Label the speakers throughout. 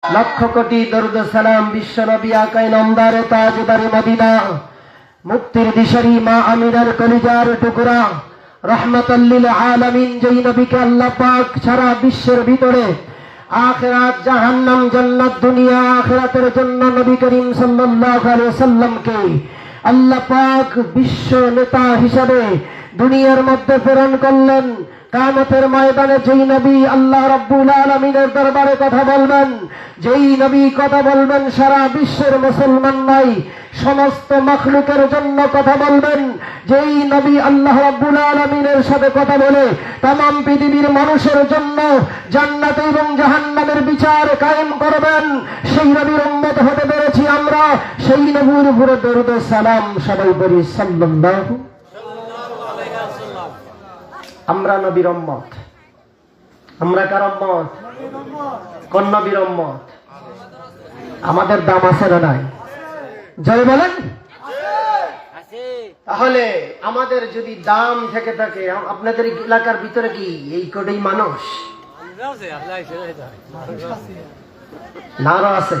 Speaker 1: লক্ষ কোটি দরুদ সালাম বিশ্ব নবী আকাই নামদারে তাজদারে মদিনা মুক্তির দিশারি মা আমিনার কলিজার টুকরা রহমাতাল লিল আলামিন, যেই নবীকে আল্লাহ পাক সারা বিশ্বের ভিতরে আখিরাত জাহান্নাম জান্নাত দুনিয়া আখিরাতের জন্য নবী করিম সাল্লাল্লাহু আলাইহি ওয়াসাল্লামকে আল্লাহ পাক বিশ্ব নেতা হিসাবে দুনিয়ার মধ্যে প্রেরণ করলেন। কিয়ামতের ময়দানে যেই নবী আল্লাহ রাব্বুল আলামিনের দরবারে কথা বলবেন, যেই নবী কথা বলবেন সারা বিশ্বের মুসলমান নাই সমস্ত মাখলুকের জন্য কথা বলবেন, যেই নবী আল্লাহ রাব্বুল আলামিনের সাথে কথা বলে तमाम পৃথিবীর মানুষের জন্য জান্নাত এবং জাহান্নামের বিচার কায়েম করবেন, সেই নবীর উম্মত হতে পেরেছি আমরা। সেই নবীর উপরে দরুদ ও সালাম সবাই বলি সাল্লাল্লাহু। আমরা নবীর উম্মত। আমরা কার উম্মত? কোন নবীর উম্মত? আমাদের দাম আছে না নাই? জয় বলেন। তাহলে আমাদের যদি দাম থেকে থাকে, আপনাদের এলাকার ভিতরে কি এই কোটি মানুষ নারো আছে?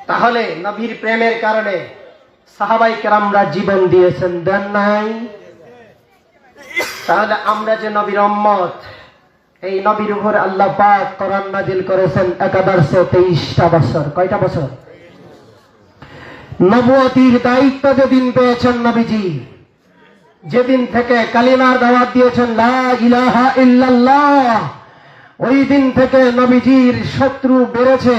Speaker 1: তাহলে নবীর প্রেমের কারণে সাহাবায়ে কেরামরা জীবন দিয়েছেন, দেন নাই? তাহলে আমরা যে নবীর উম্মত, এই নবীর উপর আল্লাহ পাক কোরআন নাজিল করেছেন 1123টা বছর। কয়টা বছর? নবুয়তির দায়িত্ব যেদিন পেয়েছেন নবীজি, যেদিন থেকে কালিমার দাওয়াত দিয়েছেন লা ইলাহা ইল্লাল্লাহ, ওই দিন থেকে নবীজির শত্রু বেড়েছে।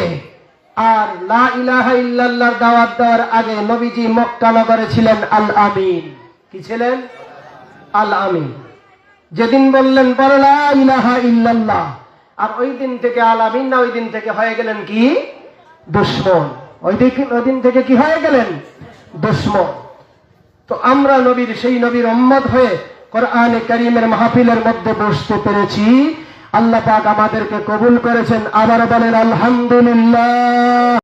Speaker 1: আর লা ইলাহা ইল্লাল্লাহর দাওয়াত দেওয়ার আগে নবীজি মক্কা নগরে ছিলেন আল আমিন। কি ছিলেন? আল আমিন। যেদিন বললেন বলো লা ইলাহা ইল্লাল্লাহ, আর ওই দিন থেকে আল আমিন না, ওই দিন থেকে হয়ে গেলেন কি? দুশমন। ওই দিন থেকে কি হয়ে গেলেন? দুশমন। তো আমরা নবীর সেই নবীর উম্মত হয়ে কোরআনে কারীমের মাহফিলের মধ্যে বসতে পেরেছি। আল্লাহ পাক আমাদেরকে কবুল করেছেন। আবার বলেন আলহামদুলিল্লাহ।